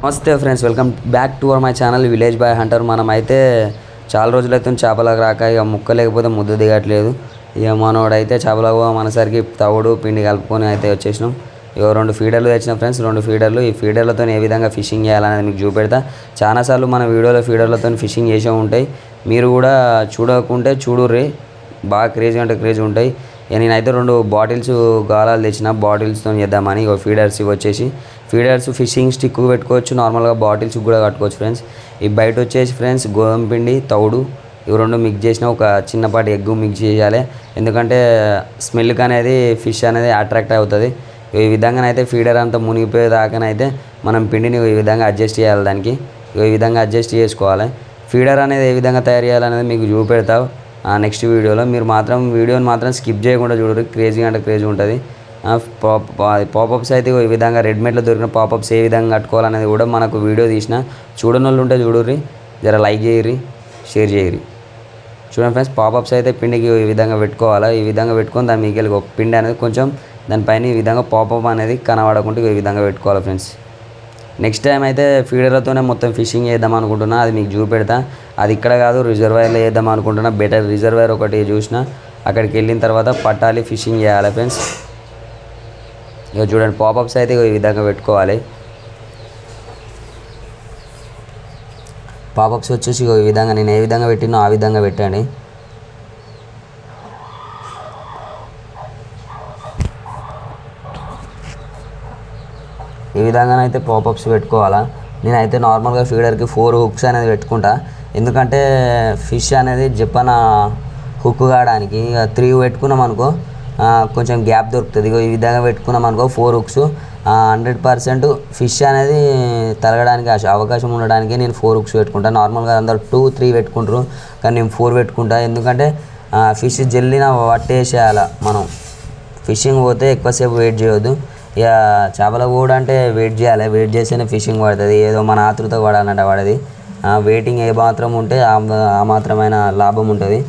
నమస్తే friends, welcome back to our my channel village boy Hunter. మనం అయితే చాలా రోజులైతే చేపలకు రాక ఇక ముక్క లేకపోతే ముద్ద దిగట్లేదు. ఇక మనోడైతే చేపలకు మనసరికి తవుడు పిండి కలుపుకొని అయితే వచ్చేసినాం. ఇక 2 ఫీడర్లు తెచ్చిన ఫ్రెండ్స్, 2 ఫీడర్లు. ఈ ఫీడర్లతో ఏ విధంగా ఫిషింగ్ చేయాలనేది మీకు చూపెడతా. చాలాసార్లు మన వీడియోలో ఫీడర్లతో ఫిషింగ్ చేసే ఉంటాయి. మీరు కూడా చూడకుంటే చూడుర్రి, బాగా క్రేజీ అంటే క్రేజీ ఉంటాయి. నేనైతే 2 బాటిల్స్ గాలాలు తెచ్చిన, బాటిల్స్తో చేద్దామని. ఇక ఫీడర్స్ ఇవి వచ్చేసి ఫీడర్స్ ఫిషింగ్ స్టిక్ పెట్టుకోవచ్చు, నార్మల్గా బాటిల్స్ కూడా కట్టుకోవచ్చు ఫ్రెండ్స్. ఈ బయట వచ్చేసి ఫ్రెండ్స్ గోధుమ పిండి, తౌడు ఇవి 2 మిక్స్ చేసిన ఒక చిన్నపాటి ఎగ్ మిక్స్ చేయాలి. ఎందుకంటే స్మెల్కి అనేది ఫిష్ అనేది అట్రాక్ట్ అవుతుంది. ఈ విధంగానైతే ఫీడర్ అంతా మునిగిపోయేదాకానైతే మనం పిండిని ఈ విధంగా అడ్జస్ట్ చేయాలి. దానికి ఈ విధంగా అడ్జస్ట్ చేసుకోవాలి. ఫీడర్ అనేది ఏ విధంగా తయారు చేయాలనేది మీకు చూపెడతావు నెక్స్ట్ వీడియోలో. మీరు మాత్రం వీడియోని మాత్రం స్కిప్ చేయకుండా చూడరు, క్రేజీ అంటే క్రేజీ ఉంటుంది. పాపప్స్ అయితే ఈ విధంగా రెడీమేడ్లో దొరికిన పాపప్స్ ఏ విధంగా కట్టుకోవాలనేది కూడా మనకు వీడియో తీసిన. చూడని వాళ్ళు ఉంటే చూడుర్రి, జర లైక్ చేయరి, షేర్ చేయరి. చూడండి ఫ్రెండ్స్, పాపప్స్ అయితే పిండికి ఈ విధంగా పెట్టుకోవాలి. ఈ విధంగా పెట్టుకొని దాని మిగిలి ఒక పిండి అనేది కొంచెం దానిపైన ఈ విధంగా పాపప్ అనేది కనబడకుండా ఈ విధంగా పెట్టుకోవాలి ఫ్రెండ్స్. నెక్స్ట్ టైం అయితే ఫీడర్లతోనే మొత్తం ఫిషింగ్ చేద్దాం అనుకుంటున్నా, అది మీకు చూపెడతా. అది ఇక్కడ కాదు, రిజర్వాయర్లో చేద్దాం అనుకుంటున్నా. బెటర్ రిజర్వాయర్ ఒకటి చూసిన, అక్కడికి వెళ్ళిన తర్వాత పట్టాలి, ఫిషింగ్ చేయాలి ఫ్రెండ్స్. ఇక చూడండి, పాపప్స్ అయితే ఈ విధంగా పెట్టుకోవాలి. పాపప్స్ వచ్చేసి ఈ విధంగా నేను ఏ విధంగా పెట్టినో ఆ విధంగా పెట్టండి. ఈ విధంగానైతే పాపప్స్ పెట్టుకోవాలా. నేనైతే నార్మల్గా ఫీడర్కి 4 హుక్స్ అనేది పెట్టుకుంటా. ఎందుకంటే ఫిష్ అనేది చెప్పన హుక్ కావడానికి 3 పెట్టుకున్నాం అనుకో కొంచెం గ్యాప్ దొరుకుతుంది. ఈ విధంగా పెట్టుకున్నాం అనుకో 4 హుక్స్ 100% ఫిష్ అనేది తరగడానికి అవకాశం ఉండడానికి నేను 4 హుక్స్ పెట్టుకుంటాను. నార్మల్గా అందరూ 2, 3 పెట్టుకుంటారు, కానీ నేను 4 పెట్టుకుంటా. ఎందుకంటే ఫిష్ జల్లిన పట్టేసేయాలి. మనం ఫిషింగ్ పోతే ఎక్కువసేపు వెయిట్ చేయొద్దు. ఇక చేపల కూడా అంటే వెయిట్ చేయాలి, వెయిట్ చేస్తేనే ఫిషింగ్ పడుతుంది. ఏదో మన ఆతృత పడాలంటే పడది. వెయిటింగ్ ఏ మాత్రం ఉంటే ఆ మాత్రమైన లాభం ఉంటుంది.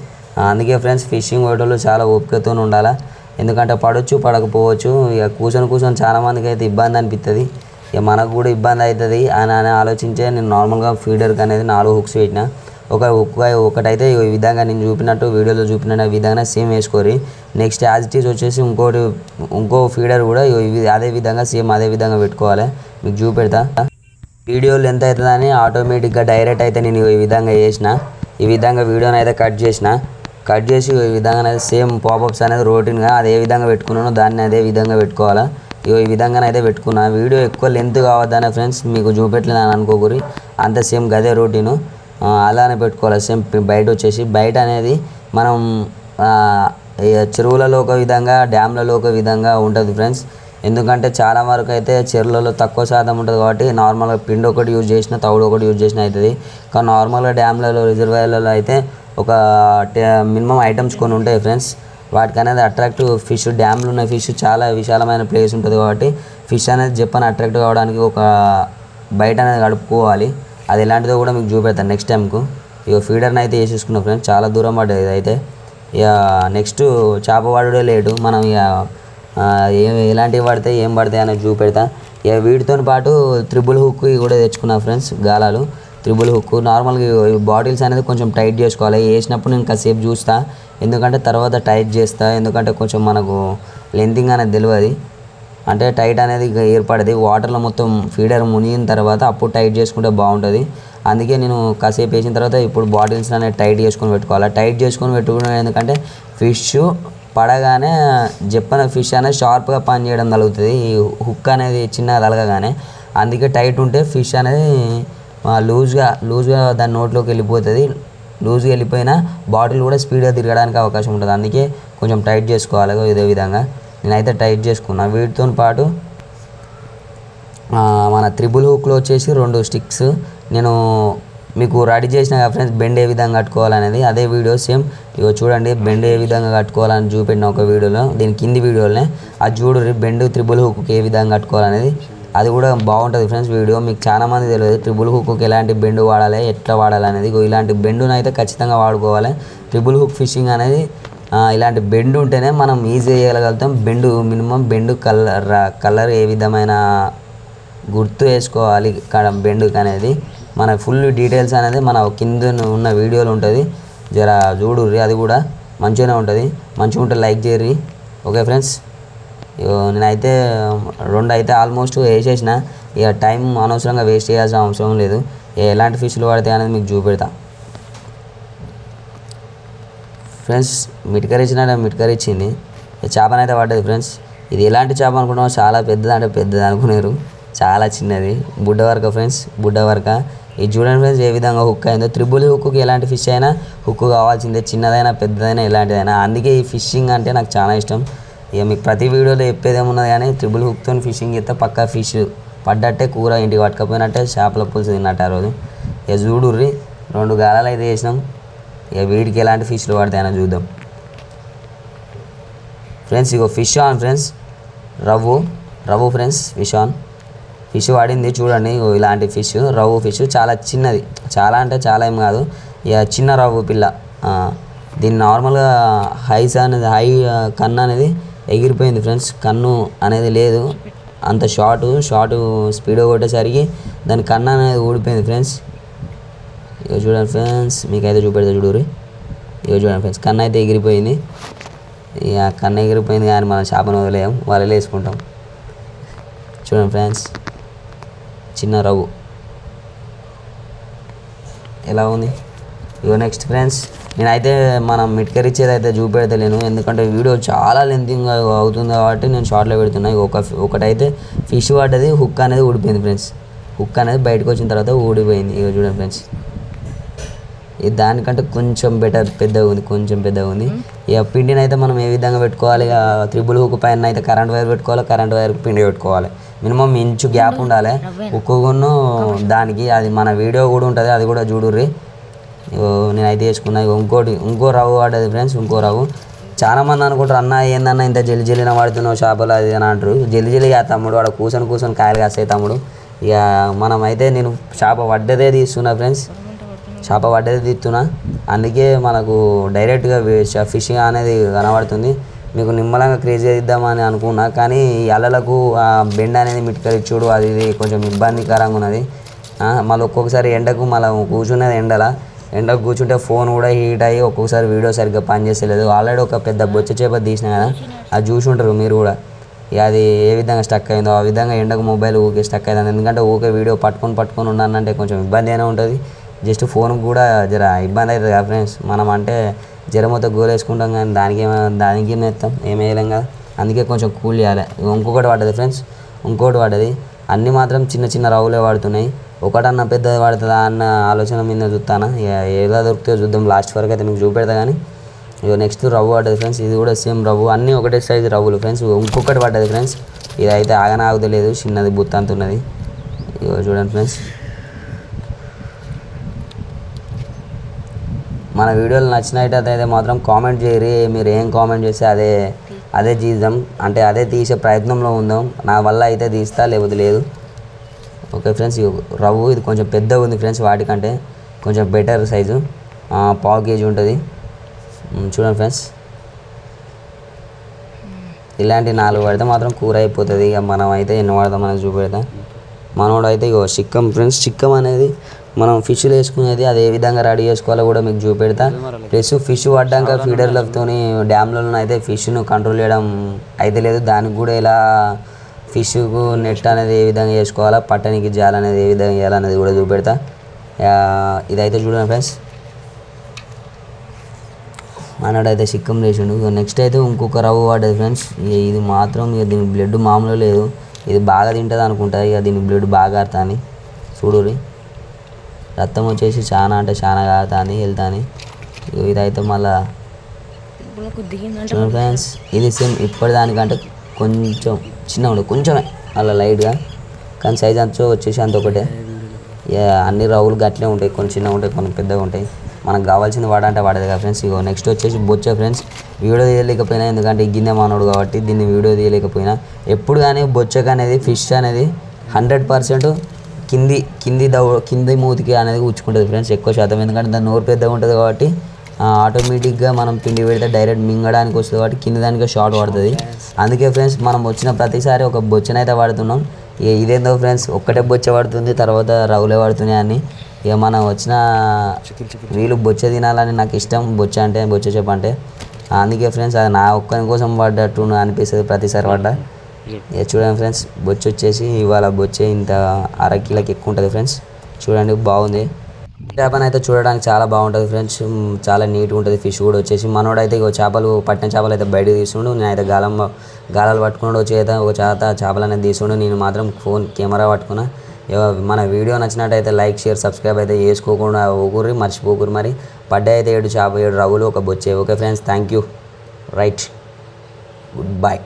అందుకే ఫ్రెండ్స్, ఫిషింగ్ పోయేటోళ్ళు చాలా ఓపికతో ఉండాలి. ఎందుకంటే పడవచ్చు, పడకపోవచ్చు. ఇక కూర్చొని చాలా మందికి అయితే ఇబ్బంది అనిపిస్తుంది. ఇక మనకు కూడా ఇబ్బంది అవుతుంది అని ఆలోచించే నేను నార్మల్గా ఫీడర్కి అనేది 4 హుక్స్ పెట్టిన. ఒకటైతే ఈ విధంగా నేను చూపినట్టు వీడియోలో చూపిన విధంగా సేమ్ వేసుకోరి. నెక్స్ట్ యాజ్ ఇట్ ఈజ్ వచ్చేసి ఇంకో ఫీడర్ కూడా అదే విధంగా సేమ్ అదే విధంగా పెట్టుకోవాలి. మీకు చూపెడతా. వీడియో లెంత్ అవుతుందని ఆటోమేటిక్గా డైరెక్ట్ అయితే నేను ఈ విధంగా చేసిన. ఈ విధంగా వీడియోని అయితే కట్ చేసి ఈ విధంగా అయితే సేమ్ పాపప్స్ అనేది రొటీన్గా అదే విధంగా పెట్టుకున్నాను, దాన్ని అదే విధంగా పెట్టుకోవాలా. ఈ విధంగానైతే పెట్టుకున్నా. వీడియో ఎక్కువ లెంత్ కావద్దనే ఫ్రెండ్స్ మీకు చూపెట్టలేదు అని అనుకోకూరి, అంత సేమ్ గదే రొటీను అలానే పెట్టుకోవాలి. సేమ్ బయట అనేది మనం చెరువులలో ఒక విధంగా, డ్యామ్లలో ఒక విధంగా ఉంటుంది ఫ్రెండ్స్. ఎందుకంటే చాలా వరకు అయితే చెరువులలో తక్కువ శాతం ఉంటుంది కాబట్టి నార్మల్గా పిండి ఒకటి యూజ్ చేసిన, తౌడు ఒకటి యూజ్ చేసిన అవుతుంది. కానీ నార్మల్గా డ్యామ్లలో, రిజర్వాయర్లలో అయితే ఒక మినిమం ఐటమ్స్ కొన్ని ఉంటాయి ఫ్రెండ్స్. వాటికి అనేది అట్రాక్టివ్ ఫిష్, డ్యామ్లో ఉన్న ఫిష్ చాలా విశాలమైన ప్లేస్ ఉంటుంది కాబట్టి ఫిష్ అనేది చెప్పని అట్రాక్ట్ కావడానికి ఒక బయట అనేది గడుపుకోవాలి. అది ఎలాంటిదో కూడా మీకు చూపెడతాను నెక్స్ట్ టైంకు. ఇక ఫీడర్ని అయితే వేసేసుకున్నాం ఫ్రెండ్స్, చాలా దూరం పడ్డది ఇదైతే. ఇక నెక్స్ట్ చేప పడుడే లేటు. మనం ఇక ఎలాంటివి పడతాయి, ఏం పడతాయి అనేది చూపెడతా. ఇక వీటితో పాటు 3 హుక్ కూడా తెచ్చుకున్నా ఫ్రెండ్స్, గాలాలు 3 హుక్. నార్మల్గా బాటిల్స్ అనేది కొంచెం టైట్ చేసుకోవాలి. వేసినప్పుడు నేను కాసేపు చూస్తా, ఎందుకంటే తర్వాత టైట్ చేస్తా. ఎందుకంటే కొంచెం మనకు లెంతింగ్ అనేది తెలియదు, అంటే టైట్ అనేది ఏర్పడది. వాటర్లో మొత్తం ఫీడర్ మునిగిన తర్వాత అప్పుడు టైట్ చేసుకుంటే బాగుంటుంది. అందుకే నేను కాసేపు వేసిన తర్వాత ఇప్పుడు బాటిల్స్ అనేది టైట్ చేసుకొని పెట్టుకోవాలి. టైట్ చేసుకొని పెట్టుకున్నాను ఎందుకంటే ఫిష్ పడగానే చెప్పిన ఫిష్ అనేది షార్ప్గా పని చేయడం కలుగుతుంది. ఈ హుక్ అనేది చిన్నగా తలగగానే, అందుకే టైట్ ఉంటే ఫిష్ అనేది లూజ్గా దాని నోట్లోకి వెళ్ళిపోతుంది. లూజ్గా వెళ్ళిపోయినా బాటిల్ కూడా స్పీడ్గా తిరగడానికి అవకాశం ఉంటుంది. అందుకే కొంచెం టైట్ చేసుకోవాలి. ఇదే విధంగా నేనైతే టైట్ చేసుకున్నా. వీటితో పాటు మన 3 హుక్లో వచ్చేసి 2 స్టిక్స్ నేను మీకు రెడీ చేసిన ఫ్రెండ్స్. బెండ్ ఏ విధంగా కట్టుకోవాలనేది అదే వీడియో సేమ్. ఇగో చూడండి, బెండ్ ఏ విధంగా కట్టుకోవాలని చూపెట్టిన ఒక వీడియోలో, దీని కింది వీడియోలోనే అది చూడండి. బెండ్ 3 హుక్కి ఏ విధంగా కట్టుకోవాలనేది అది కూడా బాగుంటుంది ఫ్రెండ్స్ వీడియో. మీకు చాలామంది తెలియదు 3 హుక్కి ఎలాంటి బెండ్ వాడాలి, ఎట్లా వాడాలి అనేది. ఇలాంటి బెండును అయితే ఖచ్చితంగా వాడుకోవాలి. 3 హుక్ ఫిషింగ్ అనేది ఇలాంటి బెండ్ ఉంటేనే మనం ఈజీ చేయగలుగుతాం. మినిమం బెండ్ కలర్ ఏ విధమైన గుర్తు వేసుకోవాలి ఇక్కడ బెండుకు అనేది. మన ఫుల్ డీటెయిల్స్ అనేది మన కింద ఉన్న వీడియోలో ఉంటుంది, జర చూడుర్రి, అది కూడా మంచిగానే ఉంటుంది. మంచిగా ఉంటే లైక్ చేయర్రి. ఓకే ఫ్రెండ్స్, నేనైతే 2 అయితే ఆల్మోస్ట్ వేసేసిన. ఇక టైం అనవసరంగా వేస్ట్ చేయాల్సిన అవసరం లేదు. ఎలాంటి ఫిష్లు పడతాయి అనేది మీకు చూపెడతా ఫ్రెండ్స్. మిట్కర్ ఇచ్చింది, చేపనైతే పడ్డది ఫ్రెండ్స్. ఇది ఎలాంటి చేప అనుకున్నాం, చాలా పెద్దది అంటే పెద్దది అనుకున్నారు, చాలా చిన్నది. బుడ్డ వరక ఫ్రెండ్స్, బుడ్డ వరక. ఇది చూడండి ఫ్రెండ్స్ ఏ విధంగా హుక్ అయిందో. త్రిబుల్ హుక్కి ఎలాంటి ఫిష్ అయినా హుక్ కావాల్సిందే, చిన్నదైనా పెద్దదైనా ఎలాంటిదైనా. అందుకే ఈ ఫిషింగ్ అంటే నాకు చాలా ఇష్టం. ఇక మీకు ప్రతి వీడియోలో చెప్పేది ఏమున్నది కానీ త్రిబుల్ హుక్తో ఫిషింగ్ చేస్తే పక్కా ఫిష్ పడ్డట్టే, కూర ఇంటికి పట్టుకపోయినట్టే, చేపల పులుసు తిన్నట్టు ఆ రోజు. ఇక చూడుర్రి, 2 గాలాలు అయితే వేసినాం. ఇక వీటికి ఎలాంటి ఫిష్లు పడతాయని చూద్దాం ఫ్రెండ్స్. ఇగో ఫిష్ ఆన్ ఫ్రెండ్స్, రవ్వు ఫ్రెండ్స్, ఫిష్ పడింది చూడండి. ఇలాంటి ఫిష్, రవ్వు ఫిష్, చాలా చిన్నది, చాలా అంటే చాలా ఏం కాదు, ఇక చిన్న రవ్వు పిల్ల. దీన్ని నార్మల్గా హై కన్ను అనేది ఎగిరిపోయింది ఫ్రెండ్స్. కన్ను అనేది లేదు, అంత షార్ట్ స్పీడ్ కొట్టేసరికి దాని కన్ను అనేది ఊడిపోయింది ఫ్రెండ్స్. ఇక చూడండి ఫ్రెండ్స్, మీకైతే చూపెడతా చూడుర్రి. ఇక చూడండి ఫ్రెండ్స్, కన్ను అయితే ఎగిరిపోయింది. ఇక కన్ను ఎగిరిపోయింది కానీ మనం చేపను వదిలేయం, వలలు వేసుకుంటాం. చూడండి ఫ్రెండ్స్, చిన్న రవ్వు ఎలా ఉంది. ఇగో నెక్స్ట్ ఫ్రెండ్స్, నేనైతే మనం మిట్కర్ ఇచ్చేది అయితే చూపెడతలేను, ఎందుకంటే వీడియో చాలా లెంతింగ్గా అవుతుంది కాబట్టి నేను షార్ట్లో పెడుతున్నా. ఒకటైతే ఫిష్ పడ్డది, హుక్ అనేది ఊడిపోయింది ఫ్రెండ్స్. హుక్ అనేది బయటకు వచ్చిన తర్వాత ఊడిపోయింది. ఇక చూడండి ఫ్రెండ్స్, ఇది దానికంటే కొంచెం పెద్దగా ఉంది. ఇక పిండిని అయితే మనం ఏ విధంగా పెట్టుకోవాలి, ఇక త్రిబుల్ హుక్ పైన అయితే కరెంట్ వైర్ పెట్టుకోవాలి, కరెంట్ వైర్ పిండి పెట్టుకోవాలి. మినిమం ఇంచు గ్యాప్ ఉండాలి ఉక్కును దానికి. అది మన వీడియో కూడా ఉంటుంది, అది కూడా చూడుర్రి. నేనైతే వేసుకున్నా. ఇంకో రవ్వు పడ్డది ఫ్రెండ్స్, ఇంకో రవ్వు. చాలామంది అనుకుంటారు, అన్న ఏందన్నా ఇంత జల్లిన పడుతున్నావు చేపలు అది అని అంటారు. జల్లిగా తమ్ముడు, వాడు కూర్చొని కాయలు కాస్తాయి తమ్ముడు. ఇక మనమైతే నేను చేప పడ్డదే తీస్తున్నా ఫ్రెండ్స్, చేప పడ్డదే తీస్తున్నా. అందుకే మనకు డైరెక్ట్గా ఫిషింగ్ అనేది కనబడుతుంది. మీకు నిమ్మలంగా క్రేజీగా ఇద్దామని అనుకున్నా, కానీ ఈ అలలకు ఆ బెండ్ అనేది మిట్కర్ ఇచ్చుడు అది ఇది కొంచెం ఇబ్బందికరంగా ఉన్నది. మళ్ళీ ఒక్కొక్కసారి ఎండకు మళ్ళీ కూర్చునేది ఎండకు కూర్చుంటే ఫోన్ కూడా హీట్ అయ్యి ఒక్కొక్కసారి వీడియో సరిగ్గా పనిచేస్తలేదు. ఆల్రెడీ ఒక పెద్ద బొచ్చ చేప తీసిన కదా, అది చూసి ఉంటారు మీరు కూడా. ఇక అది ఏ విధంగా స్టక్ అయిందో ఆ విధంగా ఎండకు మొబైల్ ఊకే స్టక్ అయింది. ఎందుకంటే ఊకే వీడియో పట్టుకొని ఉన్నానంటే కొంచెం ఇబ్బంది అయినా ఉంటుంది. జస్ట్ ఫోన్కి కూడా జర ఇబ్బంది అవుతుంది కదా ఫ్రెండ్స్. మనం అంటే జ్వరంతో గోలు వేసుకుంటాం కానీ దానికి ఎత్తాం, ఏం వేయలేం కదా. అందుకే కొంచెం కూల్ చేయాలి. ఇంకొకటి పడ్డది ఫ్రెండ్స్, పడ్డది. అన్నీ మాత్రం చిన్న రవ్వులే పడుతున్నాయి. ఒకటన్నా పెద్దది పడుతుందా అన్న ఆలోచన మీద చూస్తాను. ఎలా దొరుకుతుందో చూద్దాం, లాస్ట్ వరకు అయితే మీకు చూపెడతా. కానీ ఇక నెక్స్ట్ రవ్వు పడ్డది ఫ్రెండ్స్, ఇది కూడా సేమ్ రవ్వు, అన్నీ ఒకటే సైజు రవ్వులు ఫ్రెండ్స్. ఇంకొకటి పడ్డది ఫ్రెండ్స్, ఇది అయితే ఆగలేదు, చిన్నది బుత్త అంత ఉన్నది. ఇక చూడండి ఫ్రెండ్స్, మన వీడియోలు నచ్చినట్టయితే మాత్రం కామెంట్ చేయరు. మీరు ఏం కామెంట్ చేస్తే అదే తీద్దాం, అంటే అదే తీసే ప్రయత్నంలో ఉందాం. నా వల్ల అయితే తీస్తా, లేకపోతే లేదు. ఓకే ఫ్రెండ్స్, రవ్వు ఇది కొంచెం పెద్దగా ఉంది ఫ్రెండ్స్, వాటికంటే కొంచెం బెటర్ సైజు, 1/2 kg ఉంటుంది. చూడండి ఫ్రెండ్స్, ఇలాంటి 4 పడితే మాత్రం కూర అయిపోతుంది. ఇక మనం అయితే ఎన్ని పడతాం అనేది చూపెడతాం. మనోడు అయితే ఇగో చిక్కం ఫ్రెండ్స్, చిక్కం అనేది మనం ఫిష్లు వేసుకునేది అది ఏ విధంగా రెడీ చేసుకోవాలో కూడా మీకు చూపెడతా. ప్లస్ ఫిష్ పడ్డాక ఫీడర్లతో డ్యామ్లలో అయితే ఫిష్ను కంట్రోల్ చేయడం అయితే లేదు. దానికి కూడా ఇలా ఫిష్కు నెట్ అనేది ఏ విధంగా చేసుకోవాలా, పట్టనికి జాల్ అనేది ఏ విధంగా వేయాలనేది కూడా చూపెడతా. ఇదైతే చూడండి ఫ్రెండ్స్, మనోడైతే చిక్కం లేచిండు. నెక్స్ట్ అయితే ఇంకొక రవ్వు పడ్డది ఫ్రెండ్స్. ఇది మాత్రం ఇక దీని బ్లడ్ మామూలు లేదు, ఇది బాగా తింటుంది అనుకుంటా. ఇక దీని బ్లడ్ బాగా ఆడుతుంది చూడురి, రక్తం వచ్చేసి చాలా అంటే చాలా కాగుతుంది వెళ్తాని. ఇదైతే మళ్ళా చూడండి ఫ్రెండ్స్, ఇది సేమ్ ఇప్పటిదానికంటే కొంచెం చిన్నగా కొంచెమే అలా లైట్గా, కానీ సైజ్ అంతా వచ్చేసి అంత ఒకటే. అన్ని రవ్వులు గట్లే ఉంటాయి, కొన్ని చిన్నగా ఉంటాయి, కొన్ని పెద్దగా ఉంటాయి. మనకు కావాల్సింది వాడంటే వాడేది కదా ఫ్రెండ్స్. ఇగో నెక్స్ట్ వచ్చేసి బొచ్చ ఫ్రెండ్స్. వీడియో తీయలేకపోయినా, ఎందుకంటే గిన్నె మానవుడు కాబట్టి దీన్ని వీడియో తీయలేకపోయినా. ఎప్పుడు కానీ బొచ్చకు అనేది ఫిష్ అనేది 100% కింది మూతికి అనేది ఉచ్చుకుంటుంది ఫ్రెండ్స్, ఎక్కువ శాతం. ఎందుకంటే దాని నోరు పెద్దగా ఉంటుంది కాబట్టి ఆటోమేటిక్గా మనం పిండి పెడితే డైరెక్ట్ మింగడానికి వస్తుంది కాబట్టి కింద దానికే షార్ట్ పడుతుంది. అందుకే ఫ్రెండ్స్ మనం వచ్చిన ప్రతిసారి ఒక బొచ్చనైతే వాడుతున్నాం. ఇదేందో ఫ్రెండ్స్ ఒక్కటే బొచ్చే పడుతుంది, తర్వాత రవ్వులే పడుతున్నాయి అని. ఇక మనం వచ్చిన వీళ్ళు బొచ్చే తినాలని నాకు ఇష్టం, బొచ్చ చెప్పంటే. అందుకే ఫ్రెండ్స్ అది నా ఒక్కని కోసం పడ్డట్టు అనిపిస్తుంది ప్రతిసారి పడ్డా. ఇక చూడండి ఫ్రెండ్స్, బొచ్చు వచ్చేసి ఇవాళ బొచ్చే ఇంత 1/2 కిలోకి ఎక్కువ ఉంటుంది ఫ్రెండ్స్. చూడండి బాగుంది. చేపని అయితే చూడడానికి చాలా బాగుంటుంది ఫ్రెండ్స్, చాలా నీట్గా ఉంటుంది. ఫిష్ కూడా వచ్చేసి మనోడైతే ఇక చేపలు పట్టిన చేపలు అయితే బయటకు తీస్తుండు, నేనైతే గాలాలు పట్టుకున్నాడు వచ్చి అయితే ఒక చేపలు అనేది తీస్తుండు. నేను మాత్రం ఫోన్ కెమెరా పట్టుకున్నా. మన వీడియో నచ్చినట్టయితే లైక్ షేర్ సబ్స్క్రైబ్ అయితే చేసుకోకుండా ఊగురి, మర్చిపోకూరి. మరి పడ్డా అయితే 7 రవ్వులు ఒక బొచ్చే. Okay friends, thank you. Right, good bye.